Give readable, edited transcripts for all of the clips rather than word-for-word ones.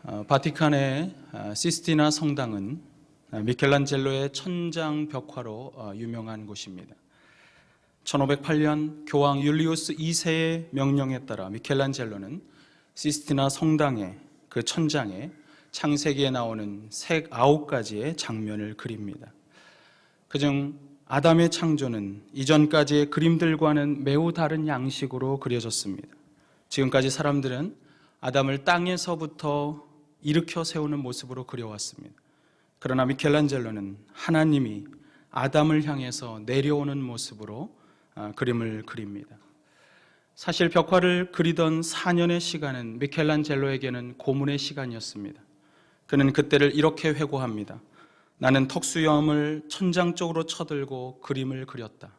바티칸의 시스티나 성당은 미켈란젤로의 천장 벽화로 유명한 곳입니다. 1508년 교황 율리우스 2세의 명령에 따라 미켈란젤로는 시스티나 성당의 그 천장에 창세기에 나오는 색 9가지의 장면을 그립니다. 그중 아담의 창조는 이전까지의 그림들과는 매우 다른 양식으로 그려졌습니다. 지금까지 사람들은 아담을 땅에서부터 일으켜 세우는 모습으로 그려왔습니다. 그러나 미켈란젤로는 하나님이 아담을 향해서 내려오는 모습으로 그림을 그립니다. 사실 벽화를 그리던 4년의 시간은 미켈란젤로에게는 고문의 시간이었습니다. 그는 그때를 이렇게 회고합니다. 나는 턱수염을 천장 쪽으로 쳐들고 그림을 그렸다.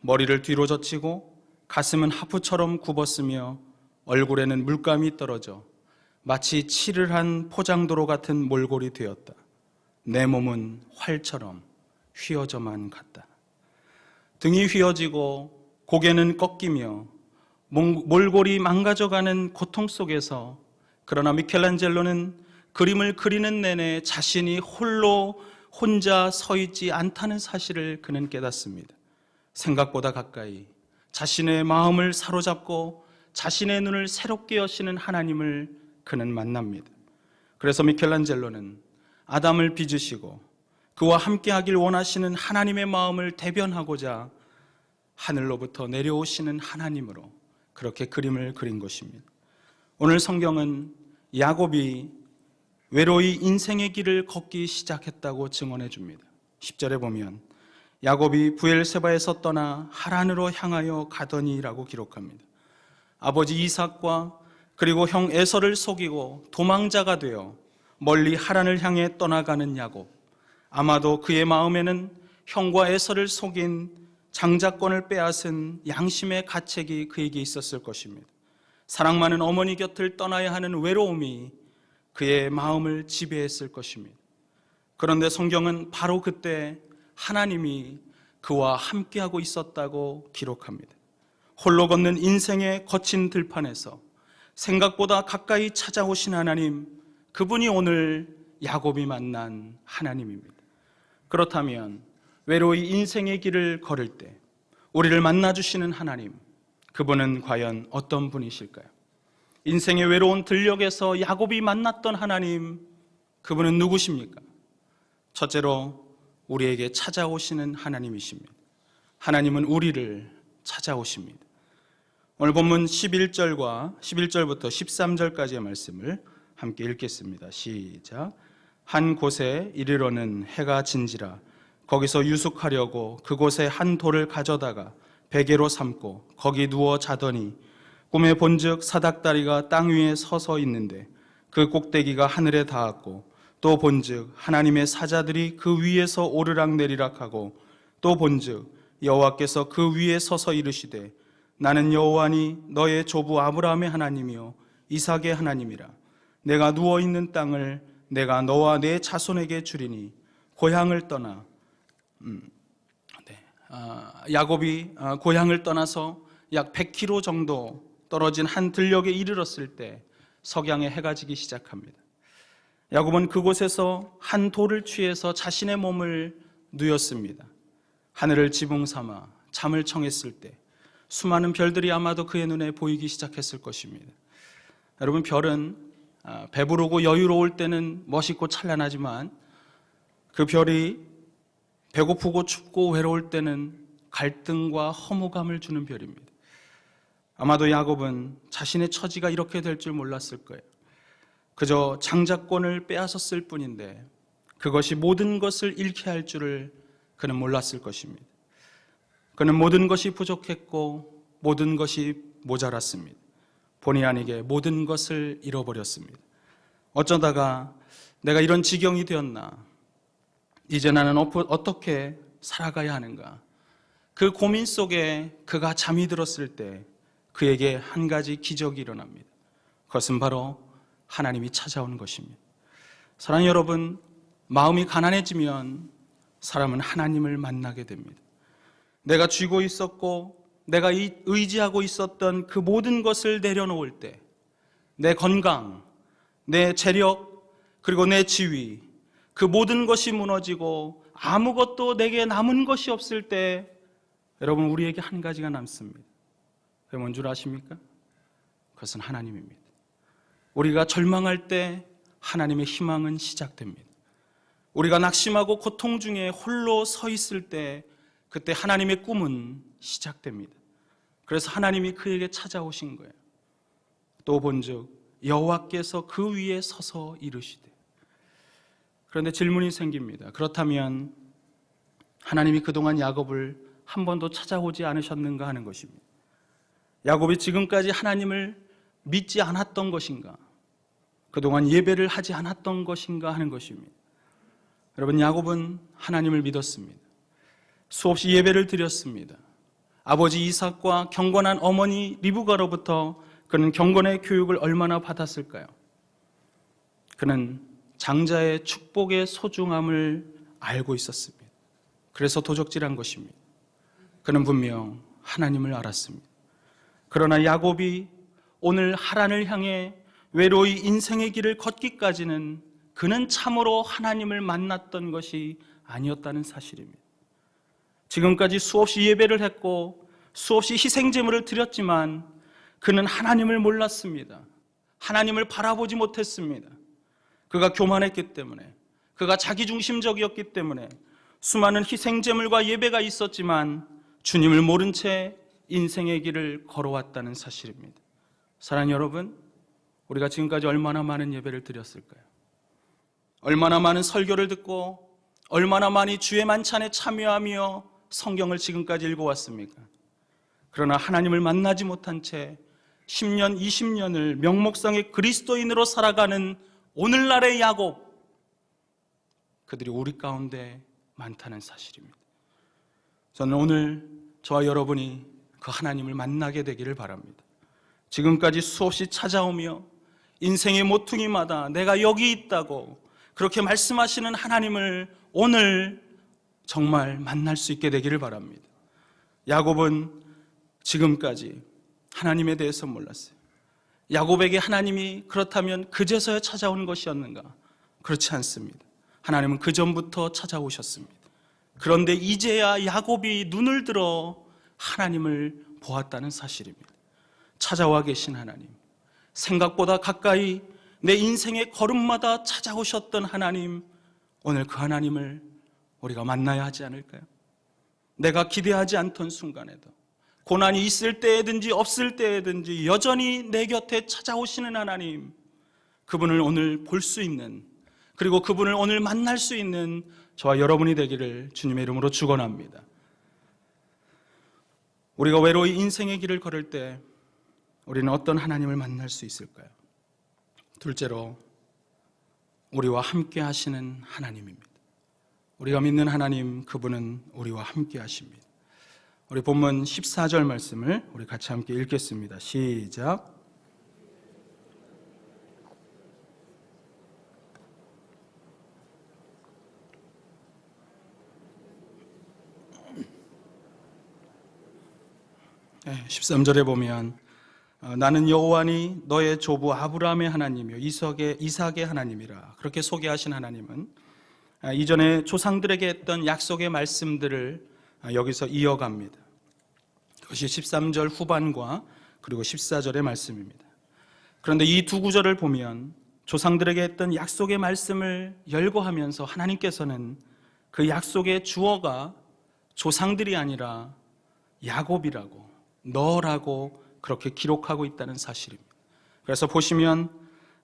머리를 뒤로 젖히고 가슴은 하프처럼 굽었으며 얼굴에는 물감이 떨어져 마치 칠을 한 포장도로 같은 몰골이 되었다. 내 몸은 활처럼 휘어져만 갔다. 등이 휘어지고 고개는 꺾이며 몰골이 망가져가는 고통 속에서 그러나 미켈란젤로는 그림을 그리는 내내 자신이 혼자 서 있지 않다는 사실을 그는 깨닫습니다. 생각보다 가까이 자신의 마음을 사로잡고 자신의 눈을 새롭게 여시는 하나님을 그는 만납니다. 그래서 미켈란젤로는 아담을 빚으시고 그와 함께하길 원하시는 하나님의 마음을 대변하고자 하늘로부터 내려오시는 하나님으로 그렇게 그림을 그린 것입니다. 오늘 성경은 야곱이 외로이 인생의 길을 걷기 시작했다고 증언해 줍니다. 10절에 보면 야곱이 부엘세바에서 떠나 하란으로 향하여 가더니라고 기록합니다. 아버지 이삭과 그리고 형 에서를 속이고 도망자가 되어 멀리 하란을 향해 떠나가는 야곱. 아마도 그의 마음에는 형과 에서를 속인 장자권을 빼앗은 양심의 가책이 그에게 있었을 것입니다. 사랑 많은 어머니 곁을 떠나야 하는 외로움이 그의 마음을 지배했을 것입니다. 그런데 성경은 바로 그때 하나님이 그와 함께하고 있었다고 기록합니다. 홀로 걷는 인생의 거친 들판에서 생각보다 가까이 찾아오신 하나님, 그분이 오늘 야곱이 만난 하나님입니다. 그렇다면 외로이 인생의 길을 걸을 때 우리를 만나주시는 하나님, 그분은 과연 어떤 분이실까요? 인생의 외로운 들녘에서 야곱이 만났던 하나님, 그분은 누구십니까? 첫째로 우리에게 찾아오시는 하나님이십니다. 하나님은 우리를 찾아오십니다. 오늘 본문 11절부터 13절까지의 말씀을 함께 읽겠습니다. 시작. 한 곳에 이르러는 해가 진지라 거기서 유숙하려고 그곳에 한 돌을 가져다가 베개로 삼고 거기 누워 자더니 꿈에 본즉 사닥다리가 땅 위에 서서 있는데 그 꼭대기가 하늘에 닿았고 또 본즉 하나님의 사자들이 그 위에서 오르락내리락 하고 또 본즉 여호와께서 그 위에 서서 이르시되 나는 여호와니 너의 조부 아브라함의 하나님이요 이삭의 하나님이라. 내가 누워있는 땅을 내가 너와 내 자손에게 주리니 고향을 떠나 야곱이 고향을 떠나서 약 100km 정도 떨어진 한 들녘에 이르렀을 때 석양에 해가 지기 시작합니다. 야곱은 그곳에서 한 돌을 취해서 자신의 몸을 누였습니다. 하늘을 지붕 삼아 잠을 청했을 때 수많은 별들이 아마도 그의 눈에 보이기 시작했을 것입니다. 여러분, 별은 배부르고 여유로울 때는 멋있고 찬란하지만 그 별이 배고프고 춥고 외로울 때는 갈등과 허무감을 주는 별입니다. 아마도 야곱은 자신의 처지가 이렇게 될 줄 몰랐을 거예요. 그저 장자권을 빼앗았을 뿐인데 그것이 모든 것을 잃게 할 줄을 그는 몰랐을 것입니다. 그는 모든 것이 부족했고 모든 것이 모자랐습니다. 본의 아니게 모든 것을 잃어버렸습니다. 어쩌다가 내가 이런 지경이 되었나? 이제 나는 어떻게 살아가야 하는가? 그 고민 속에 그가 잠이 들었을 때 그에게 한 가지 기적이 일어납니다. 그것은 바로 하나님이 찾아오는 것입니다. 사랑하는 여러분, 마음이 가난해지면 사람은 하나님을 만나게 됩니다. 내가 쥐고 있었고 내가 의지하고 있었던 그 모든 것을 내려놓을 때 내 건강, 내 재력, 그리고 내 지위, 그 모든 것이 무너지고 아무것도 내게 남은 것이 없을 때 여러분, 우리에게 한 가지가 남습니다. 그게 뭔 줄 아십니까? 그것은 하나님입니다. 우리가 절망할 때 하나님의 희망은 시작됩니다. 우리가 낙심하고 고통 중에 홀로 서 있을 때 그때 하나님의 꿈은 시작됩니다. 그래서 하나님이 그에게 찾아오신 거예요. 또 본즉 여호와께서 그 위에 서서 이르시되. 그런데 질문이 생깁니다. 그렇다면 하나님이 그동안 야곱을 한 번도 찾아오지 않으셨는가 하는 것입니다. 야곱이 지금까지 하나님을 믿지 않았던 것인가? 그동안 예배를 하지 않았던 것인가 하는 것입니다. 여러분, 야곱은 하나님을 믿었습니다. 수없이 예배를 드렸습니다. 아버지 이삭과 경건한 어머니 리브가로부터 그는 경건의 교육을 얼마나 받았을까요? 그는 장자의 축복의 소중함을 알고 있었습니다. 그래서 도적질한 것입니다. 그는 분명 하나님을 알았습니다. 그러나 야곱이 오늘 하란을 향해 외로이 인생의 길을 걷기까지는 그는 참으로 하나님을 만났던 것이 아니었다는 사실입니다. 지금까지 수없이 예배를 했고 수없이 희생제물을 드렸지만 그는 하나님을 몰랐습니다. 하나님을 바라보지 못했습니다. 그가 교만했기 때문에, 그가 자기중심적이었기 때문에 수많은 희생제물과 예배가 있었지만 주님을 모른 채 인생의 길을 걸어왔다는 사실입니다. 사랑하는 여러분, 우리가 지금까지 얼마나 많은 예배를 드렸을까요? 얼마나 많은 설교를 듣고 얼마나 많이 주의 만찬에 참여하며 성경을 지금까지 읽어왔습니까? 그러나 하나님을 만나지 못한 채 10년, 20년을 명목상의 그리스도인으로 살아가는 오늘날의 야곱, 그들이 우리 가운데 많다는 사실입니다. 저는 오늘 저와 여러분이 그 하나님을 만나게 되기를 바랍니다. 지금까지 수없이 찾아오며 인생의 모퉁이마다 내가 여기 있다고 그렇게 말씀하시는 하나님을 오늘 정말 만날 수 있게 되기를 바랍니다. 야곱은 지금까지 하나님에 대해서 몰랐어요. 야곱에게 하나님이 그렇다면 그제서야 찾아온 것이었는가? 그렇지 않습니다. 하나님은 그전부터 찾아오셨습니다. 그런데 이제야 야곱이 눈을 들어 하나님을 보았다는 사실입니다. 찾아와 계신 하나님, 생각보다 가까이 내 인생의 걸음마다 찾아오셨던 하나님, 오늘 그 하나님을 우리가 만나야 하지 않을까요? 내가 기대하지 않던 순간에도, 고난이 있을 때든지 없을 때든지 여전히 내 곁에 찾아오시는 하나님, 그분을 오늘 볼 수 있는, 그리고 그분을 오늘 만날 수 있는 저와 여러분이 되기를 주님의 이름으로 축원합니다. 우리가 외로이 인생의 길을 걸을 때 우리는 어떤 하나님을 만날 수 있을까요? 둘째로, 우리와 함께 하시는 하나님입니다. 우리가 믿는 하나님, 그분은 우리와 함께 하십니다. 우리 본문 14절 말씀을 우리 같이 함께 읽겠습니다. 시작. 네, 13절에 보면 나는 여호와니 너의 조부 아브라함의 하나님이요 이삭의 하나님이라. 그렇게 소개하신 하나님은 이전에 조상들에게 했던 약속의 말씀들을 여기서 이어갑니다. 그것이 13절 후반과 그리고 14절의 말씀입니다. 그런데 이 두 구절을 보면 조상들에게 했던 약속의 말씀을 열거하면서 하나님께서는 그 약속의 주어가 조상들이 아니라 야곱이라고, 너라고 그렇게 기록하고 있다는 사실입니다. 그래서 보시면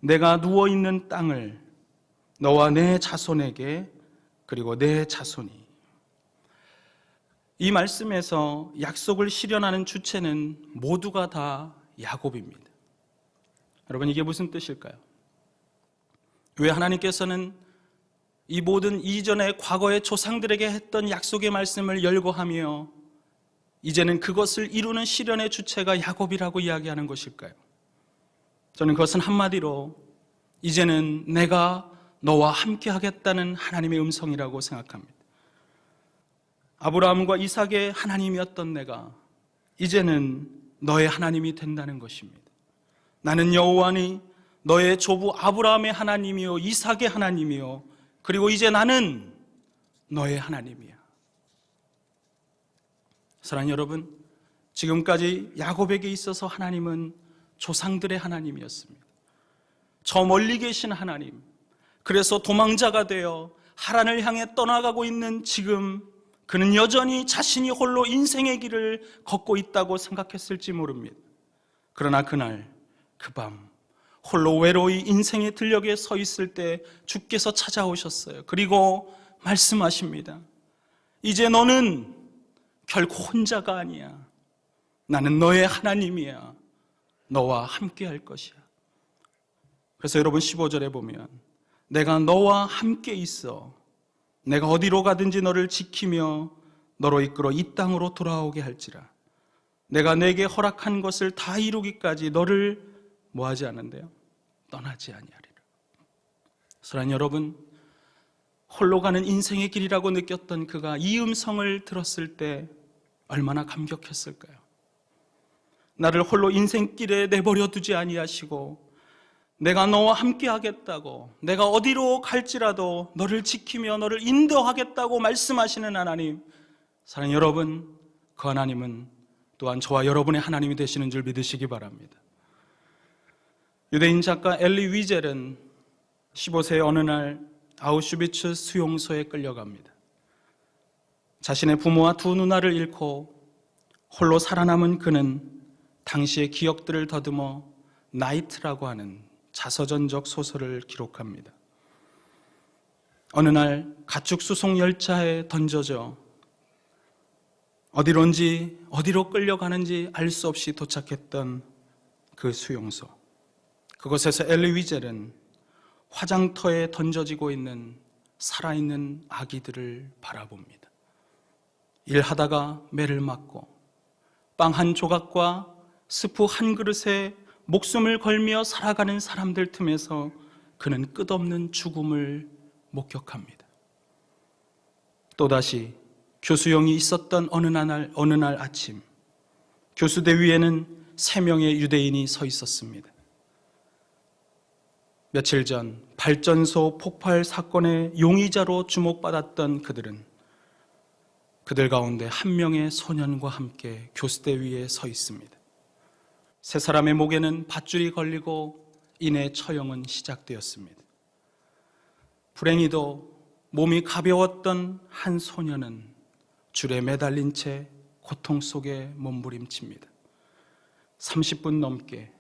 내가 누워있는 땅을 너와 내 자손에게, 그리고 내 자손이, 이 말씀에서 약속을 실현하는 주체는 모두가 다 야곱입니다. 여러분, 이게 무슨 뜻일까요? 왜 하나님께서는 이 모든 이전의 과거의 조상들에게 했던 약속의 말씀을 열거하며 이제는 그것을 이루는 실현의 주체가 야곱이라고 이야기하는 것일까요? 저는 그것은 한마디로 이제는 내가 너와 함께 하겠다는 하나님의 음성이라고 생각합니다. 아브라함과 이삭의 하나님이었던 내가 이제는 너의 하나님이 된다는 것입니다. 나는 여호와니 너의 조부 아브라함의 하나님이요 이삭의 하나님이요 그리고 이제 나는 너의 하나님이야. 사랑하는 여러분, 지금까지 야곱에게 있어서 하나님은 조상들의 하나님이었습니다. 저 멀리 계신 하나님, 그래서 도망자가 되어 하란을 향해 떠나가고 있는 지금 그는 여전히 자신이 홀로 인생의 길을 걷고 있다고 생각했을지 모릅니다. 그러나 그날 그 밤 홀로 외로이 인생의 들녘에 서 있을 때 주께서 찾아오셨어요. 그리고 말씀하십니다. 이제 너는 결코 혼자가 아니야. 나는 너의 하나님이야. 너와 함께 할 것이야. 그래서 여러분 15절에 보면 내가 너와 함께 있어 내가 어디로 가든지 너를 지키며 너로 이끌어 이 땅으로 돌아오게 할지라. 내가 내게 허락한 것을 다 이루기까지 너를 뭐하지 않은데요? 떠나지 아니하리라. 사랑하는 여러분, 홀로 가는 인생의 길이라고 느꼈던 그가 이 음성을 들었을 때 얼마나 감격했을까요? 나를 홀로 인생길에 내버려 두지 아니하시고 내가 너와 함께 하겠다고, 내가 어디로 갈지라도 너를 지키며 너를 인도하겠다고 말씀하시는 하나님, 사랑하는 여러분, 그 하나님은 또한 저와 여러분의 하나님이 되시는 줄 믿으시기 바랍니다. 유대인 작가 엘리 위젤은 15세의 어느 날 아우슈비츠 수용소에 끌려갑니다. 자신의 부모와 두 누나를 잃고 홀로 살아남은 그는 당시의 기억들을 더듬어 나이트라고 하는 자서전적 소설을 기록합니다. 어느 날 가축 수송 열차에 던져져 어디로 끌려가는지 알 수 없이 도착했던 그 수용소. 그곳에서 엘리 위젤은 화장터에 던져지고 있는 살아있는 아기들을 바라봅니다. 일하다가 매를 맞고 빵 한 조각과 스프 한 그릇에 목숨을 걸며 살아가는 사람들 틈에서 그는 끝없는 죽음을 목격합니다. 또다시 교수형이 있었던 어느 날 아침, 교수대 위에는 3명의 유대인이 서 있었습니다. 며칠 전 발전소 폭발 사건의 용의자로 주목받았던 그들 가운데 한 명의 소년과 함께 교수대 위에 서 있습니다. 세 사람의 목에는 밧줄이 걸리고 이내 처형은 시작되었습니다. 불행히도 몸이 가벼웠던 한 소년은 줄에 매달린 채 고통 속에 몸부림칩니다. 30분 넘게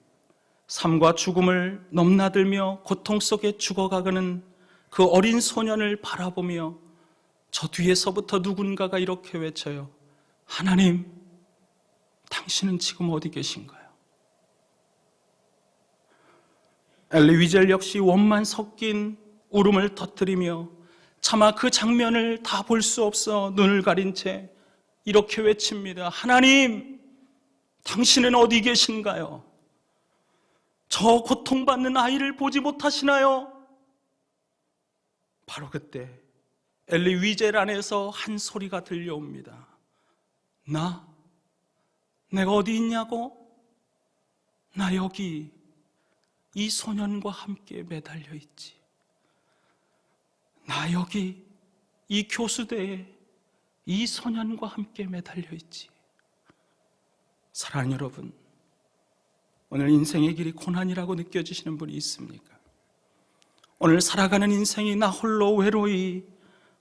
삶과 죽음을 넘나들며 고통 속에 죽어가는 그 어린 소년을 바라보며 저 뒤에서부터 누군가가 이렇게 외쳐요. 하나님, 당신은 지금 어디 계신가요? 엘리 위젤 역시 원만 섞인 울음을 터뜨리며 차마 그 장면을 다 볼 수 없어 눈을 가린 채 이렇게 외칩니다. 하나님, 당신은 어디 계신가요? 저 고통받는 아이를 보지 못하시나요? 바로 그때 엘리 위젤 안에서 한 소리가 들려옵니다. 내가 어디 있냐고? 나 여기 이 소년과 함께 매달려 있지. 나 여기 이 교수대에 이 소년과 함께 매달려 있지. 사랑하는 여러분, 오늘 인생의 길이 고난이라고 느껴지시는 분이 있습니까? 오늘 살아가는 인생이 나 홀로 외로이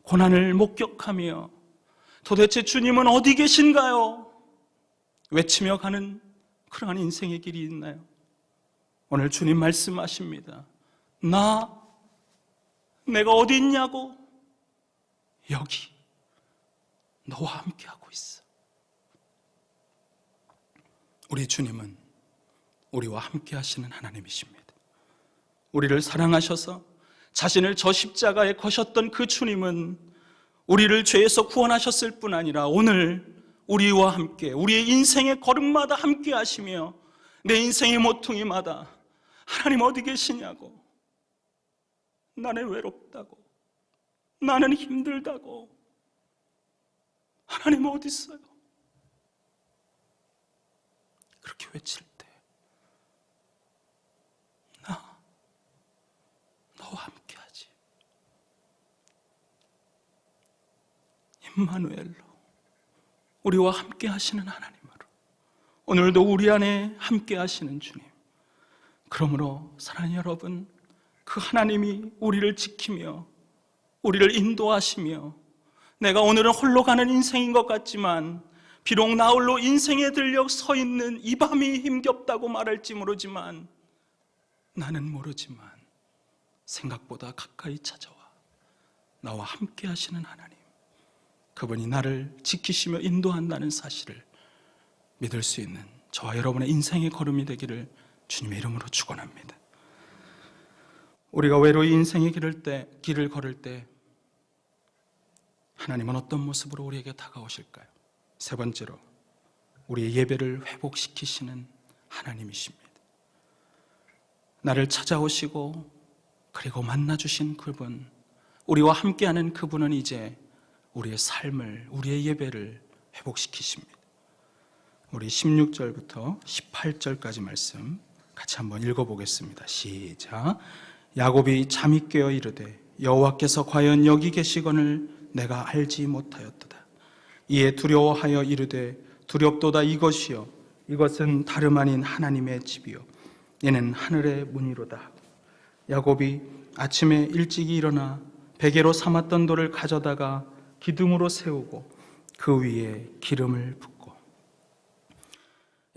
고난을 목격하며 도대체 주님은 어디 계신가요? 외치며 가는 그러한 인생의 길이 있나요? 오늘 주님 말씀하십니다. 내가 어디 있냐고? 여기 너와 함께하고 있어. 우리 주님은 우리와 함께 하시는 하나님이십니다. 우리를 사랑하셔서 자신을 저 십자가에 거셨던 그 주님은 우리를 죄에서 구원하셨을 뿐 아니라 오늘 우리와 함께 우리의 인생의 걸음마다 함께 하시며 내 인생의 모퉁이마다 하나님 어디 계시냐고, 나는 외롭다고, 나는 힘들다고, 하나님 어디 있어요? 그렇게 외칠 때 임마누엘로, 우리와 함께 하시는 하나님으로, 오늘도 우리 안에 함께 하시는 주님. 그러므로 사랑하는 여러분, 그 하나님이 우리를 지키며 우리를 인도하시며, 내가 오늘은 홀로 가는 인생인 것 같지만 비록 나 홀로 인생에 들려 서 있는 이 밤이 힘겹다고 말할지 모르지만, 나는 모르지만 생각보다 가까이 찾아와 나와 함께 하시는 하나님, 그분이 나를 지키시며 인도한다는 사실을 믿을 수 있는 저와 여러분의 인생의 걸음이 되기를 주님의 이름으로 축원합니다. 우리가 외로이 인생의 길을 걸을 때 하나님은 어떤 모습으로 우리에게 다가오실까요? 세 번째로, 우리의 예배를 회복시키시는 하나님이십니다. 나를 찾아오시고 그리고 만나주신 그분, 우리와 함께하는 그분은 이제 우리의 삶을, 우리의 예배를 회복시키십니다. 우리 16절부터 18절까지 말씀 같이 한번 읽어보겠습니다. 시작. 야곱이 잠이 깨어 이르되 여호와께서 과연 여기 계시거늘 내가 알지 못하였도다. 이에 두려워하여 이르되 두렵도다. 이것이요, 이것은 다름 아닌 하나님의 집이요, 이는 하늘의 문이로다. 야곱이 아침에 일찍이 일어나 베개로 삼았던 돌을 가져다가 기둥으로 세우고 그 위에 기름을 붓고.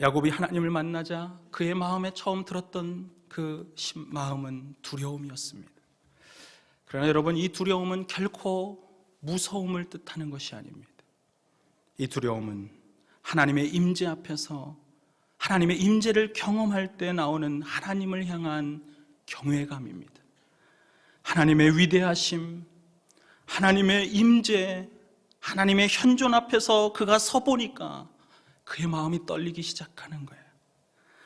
야곱이 하나님을 만나자 그의 마음에 처음 들었던 그 마음은 두려움이었습니다. 그러나 여러분, 이 두려움은 결코 무서움을 뜻하는 것이 아닙니다. 이 두려움은 하나님의 임재 앞에서 하나님의 임재를 경험할 때 나오는 하나님을 향한 경외감입니다. 하나님의 위대하심, 하나님의 임재, 하나님의 현존 앞에서 그가 서보니까 그의 마음이 떨리기 시작하는 거예요.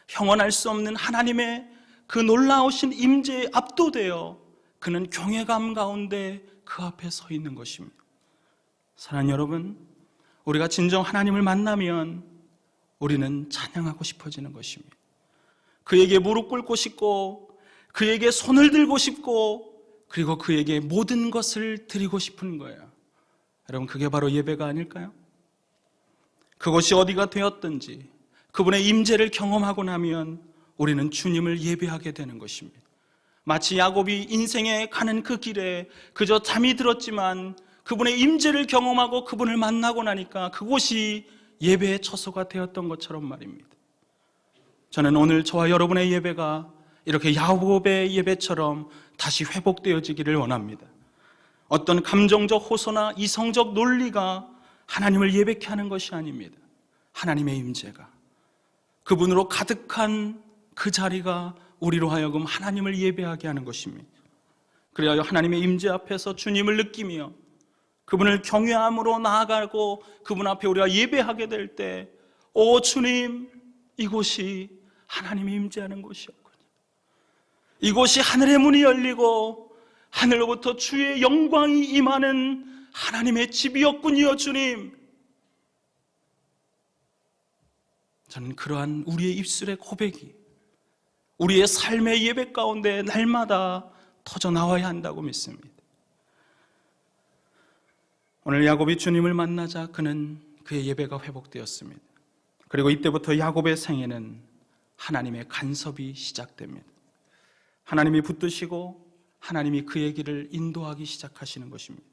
형언할 수 없는 하나님의 그 놀라우신 임재에 압도되어 그는 경외감 가운데 그 앞에 서 있는 것입니다. 사랑하는 여러분, 우리가 진정 하나님을 만나면 우리는 찬양하고 싶어지는 것입니다. 그에게 무릎 꿇고 싶고, 그에게 손을 들고 싶고, 그리고 그에게 모든 것을 드리고 싶은 거예요. 여러분, 그게 바로 예배가 아닐까요? 그것이 어디가 되었든지 그분의 임재를 경험하고 나면 우리는 주님을 예배하게 되는 것입니다. 마치 야곱이 인생에 가는 그 길에 그저 잠이 들었지만 그분의 임재를 경험하고 그분을 만나고 나니까 그곳이 예배의 처소가 되었던 것처럼 말입니다. 저는 오늘 저와 여러분의 예배가 이렇게 야곱의 예배처럼 다시 회복되어지기를 원합니다. 어떤 감정적 호소나 이성적 논리가 하나님을 예배케 하는 것이 아닙니다. 하나님의 임재가, 그분으로 가득한 그 자리가 우리로 하여금 하나님을 예배하게 하는 것입니다. 그래야 하나님의 임재 앞에서 주님을 느끼며 그분을 경외함으로 나아가고 그분 앞에 우리가 예배하게 될 때, 오 주님, 이곳이 하나님이 임재하는 곳이었군요. 이곳이 하늘의 문이 열리고 하늘로부터 주의 영광이 임하는 하나님의 집이었군요, 주님. 저는 그러한 우리의 입술의 고백이 우리의 삶의 예배 가운데 날마다 터져 나와야 한다고 믿습니다. 오늘 야곱이 주님을 만나자 그는 그의 예배가 회복되었습니다. 그리고 이때부터 야곱의 생애는 하나님의 간섭이 시작됩니다. 하나님이 붙드시고 하나님이 그의 길을 인도하기 시작하시는 것입니다.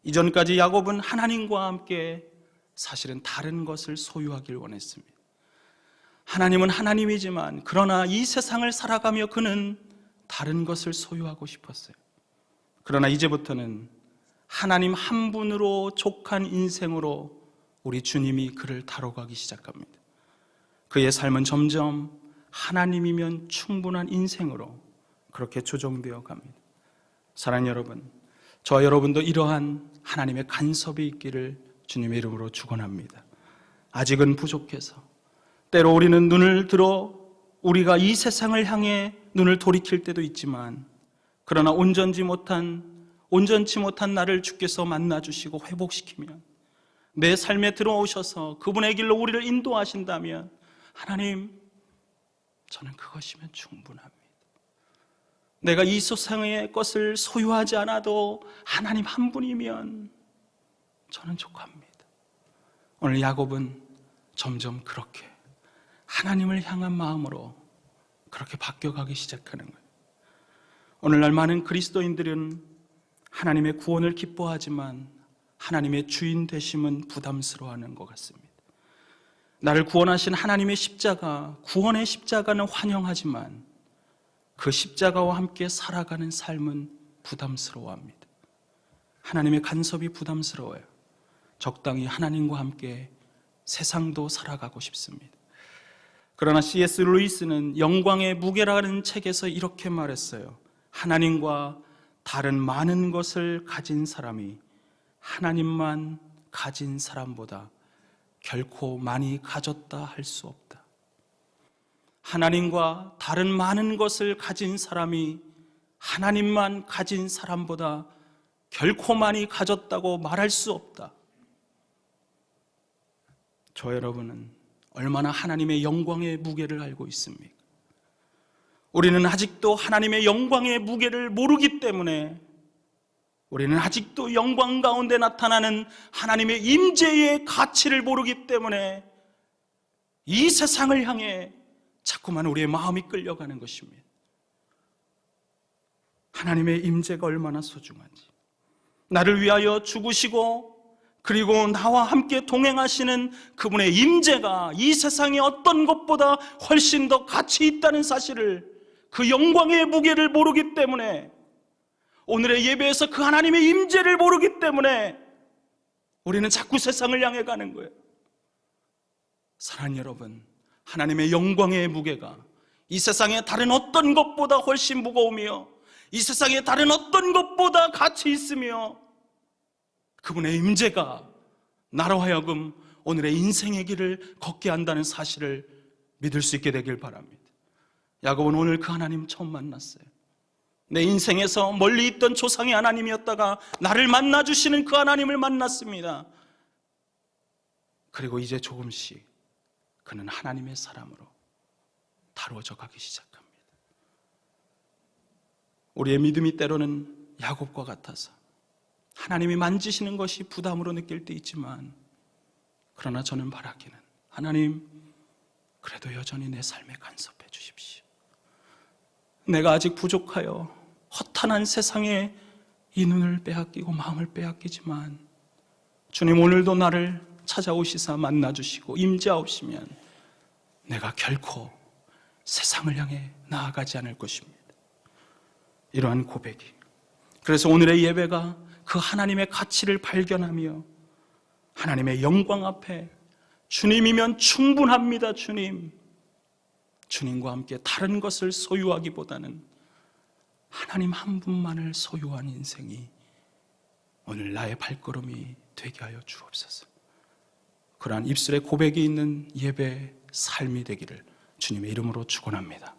이전까지 야곱은 하나님과 함께 사실은 다른 것을 소유하길 원했습니다. 하나님은 하나님이지만 그러나 이 세상을 살아가며 그는 다른 것을 소유하고 싶었어요. 그러나 이제부터는 하나님 한 분으로 족한 인생으로 우리 주님이 그를 다뤄가기 시작합니다. 그의 삶은 점점 하나님이면 충분한 인생으로 그렇게 조정되어 갑니다. 사랑하는 여러분, 저와 여러분도 이러한 하나님의 간섭이 있기를 주님의 이름으로 축원합니다. 아직은 부족해서 때로 우리는 눈을 들어 우리가 이 세상을 향해 눈을 돌이킬 때도 있지만, 그러나 온전치 못한 나를 주께서 만나주시고 회복시키면, 내 삶에 들어오셔서 그분의 길로 우리를 인도하신다면, 하나님, 저는 그것이면 충분합니다. 내가 이 세상의 것을 소유하지 않아도 하나님 한 분이면 저는 족합니다. 오늘 야곱은 점점 그렇게 하나님을 향한 마음으로 그렇게 바뀌어가기 시작하는 거예요. 오늘날 많은 그리스도인들은 하나님의 구원을 기뻐하지만 하나님의 주인 되심은 부담스러워하는 것 같습니다. 나를 구원하신 하나님의 십자가, 구원의 십자가는 환영하지만 그 십자가와 함께 살아가는 삶은 부담스러워합니다. 하나님의 간섭이 부담스러워요. 적당히 하나님과 함께 세상도 살아가고 싶습니다. 그러나 C.S. 루이스는 영광의 무게라는 책에서 이렇게 말했어요. 하나님과 다른 많은 것을 가진 사람이 하나님만 가진 사람보다 결코 많이 가졌다 할 수 없다. 하나님과 다른 많은 것을 가진 사람이 하나님만 가진 사람보다 결코 많이 가졌다고 말할 수 없다. 저 여러분은 얼마나 하나님의 영광의 무게를 알고 있습니까? 우리는 아직도 하나님의 영광의 무게를 모르기 때문에 우리는 아직도 영광 가운데 나타나는 하나님의 임재의 가치를 모르기 때문에 이 세상을 향해 자꾸만 우리의 마음이 끌려가는 것입니다. 하나님의 임재가 얼마나 소중한지, 나를 위하여 죽으시고 그리고 나와 함께 동행하시는 그분의 임재가 이 세상의 어떤 것보다 훨씬 더 가치 있다는 사실을, 그 영광의 무게를 모르기 때문에, 오늘의 예배에서 그 하나님의 임재를 모르기 때문에 우리는 자꾸 세상을 향해 가는 거예요. 사랑하는 여러분, 하나님의 영광의 무게가 이 세상의 다른 어떤 것보다 훨씬 무거우며 이 세상의 다른 어떤 것보다 가치 있으며 그분의 임재가 나로 하여금 오늘의 인생의 길을 걷게 한다는 사실을 믿을 수 있게 되길 바랍니다. 야곱은 오늘 그 하나님 처음 만났어요. 내 인생에서 멀리 있던 조상의 하나님이었다가 나를 만나주시는 그 하나님을 만났습니다. 그리고 이제 조금씩 그는 하나님의 사람으로 다루어져 가기 시작합니다. 우리의 믿음이 때로는 야곱과 같아서 하나님이 만지시는 것이 부담으로 느낄 때 있지만, 그러나 저는 바라기는 하나님, 그래도 여전히 내 삶에 간섭해 주십시오. 내가 아직 부족하여 허탄한 세상에 이 눈을 빼앗기고 마음을 빼앗기지만 주님, 오늘도 나를 찾아오시사 만나주시고 임재하옵시면 내가 결코 세상을 향해 나아가지 않을 것입니다. 이러한 고백이, 그래서 오늘의 예배가 그 하나님의 가치를 발견하며 하나님의 영광 앞에 주님이면 충분합니다. 주님과 함께 다른 것을 소유하기보다는 하나님 한 분만을 소유한 인생이 오늘 나의 발걸음이 되게 하여 주옵소서. 그러한 입술에 고백이 있는 예배 삶이 되기를 주님의 이름으로 축원합니다.